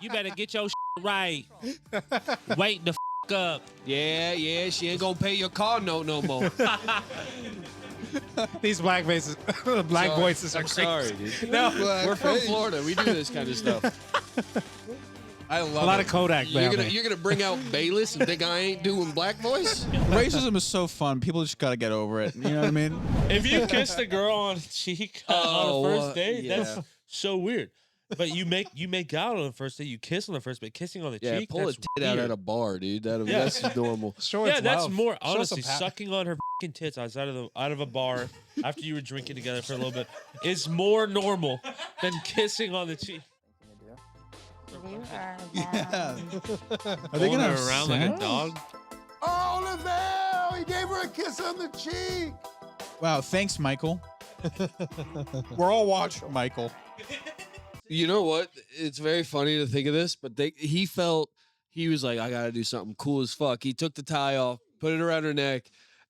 You better get your right. Wait the up. Yeah, she ain't gonna pay your car note no more. These black voices are I'm crazy. sorry, dude. No, We're from Florida. We do this kind of stuff. I love a lot it. of Kodak down there. You're gonna bring out Bayless and think I ain't doing black voice? Racism is so fun. People just gotta get over it. You know what I mean? If you kissed a girl on the cheek on the first date, that's so weird. But you make out on the first date, you kiss on the first date, kissing on the cheek. Pull a that's tit out weird. at a bar, dude. That's normal. Sure, Yeah, it's that's love. more Show honestly some sucking on her fucking tits outside out of a bar after you were drinking together for a little bit is more normal than kissing on the cheek. You are Yeah. Are they Holding gonna her have around like a sex? dog? Oh, Lavelle! He gave her a kiss on the cheek. Wow, thanks, Michael. We're all watching Michael. You know what? It's very funny to think of this, but he was like, I gotta do something cool as fuck. He took the tie off, put it around her neck,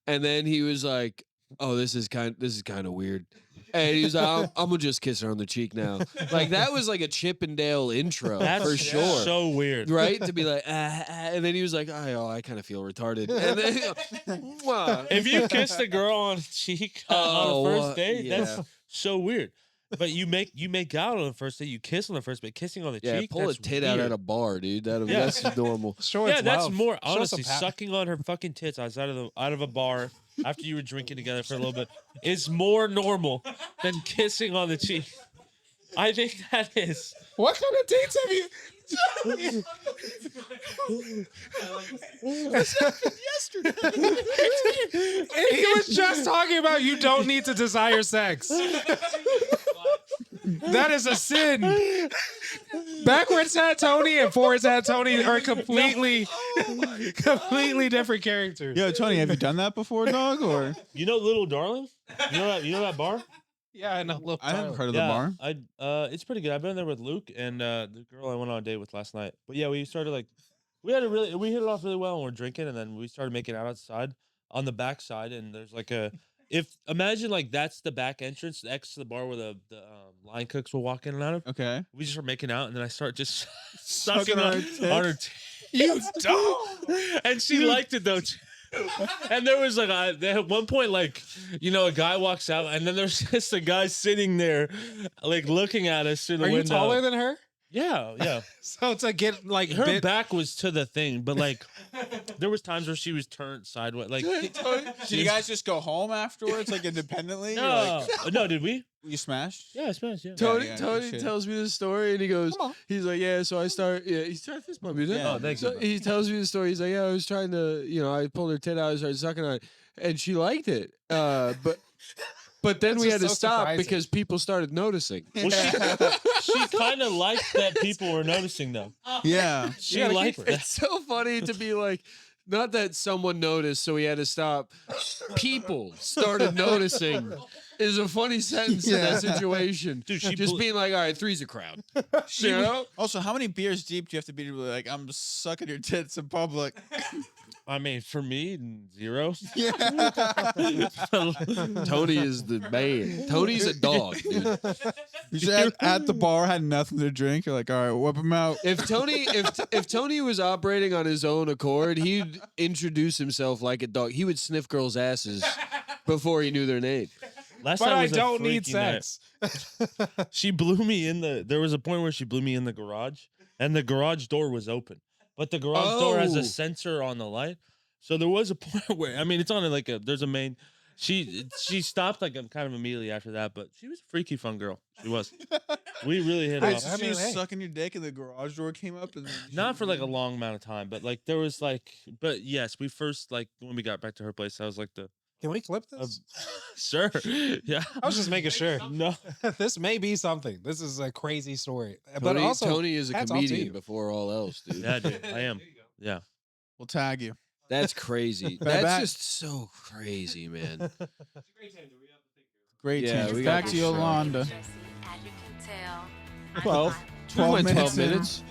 and then he was like, "Oh, this is kind of weird." And he was like, I'm gonna just kiss her on the cheek now. Like that was like a Chippendale intro for sure. So weird, right? To be like, and then he was like, oh, I kind of feel retarded. And then, mwah. If you kissed a girl on the cheek on the first date, that's so weird. But you make out on the first date, you kiss on the first date, kissing on the cheek. Pull that's a tit out weird. at a bar, dude. That's normal. Sure, Yeah, it's that's love. more Show some honestly sucking on her fucking tits outside out of a bar after you were drinking together for a little bit is more normal than kissing on the cheek. I think that is. What kind of dates have you? He was just talking about you don't need to desire sex. That is a sin. Backwards hat Tony and forwards hat Tony are completely different characters. Yo, Tony, have you done that before, dog? Or You know Little Darling? You know that bar? Yeah, I know. I haven't heard of the bar. It's pretty good. I've been there with Luke and the girl I went on a date with last night. But yeah, we started we hit it off really well when we're drinking, and then we started making out outside on the back side, and there's like imagine like that's the back entrance next to the bar where the line cooks will walk in and out of. Okay. We just start making out, and then I start just sucking on on her her tits. You don't. And she liked it though. Too. And there was like at one point, like, a guy walks out, and then there's just a guy sitting there, like looking at us through the window. Are you taller than her? Yeah. So to get like Her back was to the thing, but like there was times where she was turned sideways. Like, Did you guys just go home afterwards, like independently? You're no, like, no, did we? you smashed? Yeah, I smashed. Yeah. Tony yeah, Tony shit. tells me this story, and he goes, he's like, so I start, he's trying to fist bump me, didn't he? Yeah. Oh, thank So you. he tells me the story. He's like, I was trying to, I pulled her tit out, I started sucking on it, and she liked it. But then we had just to so stop surprising. because people started noticing. Well, she kind of liked that people were noticing though. Yeah. She gotta liked keep her. that. It's so funny to be like, not that someone noticed, so we had to stop. People started noticing is a funny sentence in that situation. Dude, she just blew- being like, all right, three's a crowd. You know? Also, how many beers deep do you have to be to be like, I'm sucking your tits in public? I mean, for me, 0. Tony is the man. Tony's a dog, dude. You should at the bar, had nothing to drink. You're like, all right, whip him out. If Tony was operating on his own accord, he'd introduce himself like a dog. He would sniff girls' asses before he knew their name. Last But night I was a don't need freaky night. sex. She blew me in there was a point where she blew me in the garage, and the garage door was open. But the garage door has Oh. a sensor on the light. So there was a point where, I mean, it's on there's a main. She stopped like kind of immediately after that, but she was a freaky fun girl. She was. We really hit it Wait, off. so I she mean, was hey. sucking your dick and the garage door came up? And then Not for like a long amount of time, but like there was like, but yes, we first like when we got back to her place, I was like Can we clip this? sure, yeah. I was just making sure. No, This may be something. This is a crazy story. But Tony, also, Tony is a hats off to comedian you. before all else, dude. yeah, dude, I am. Yeah. we'll tag you. That's crazy. Back- That's just so crazy, man. Great Yeah, team. we Back got to this show. Yolanda. As you can tell, 12. We 12 went minutes 12 in. minutes.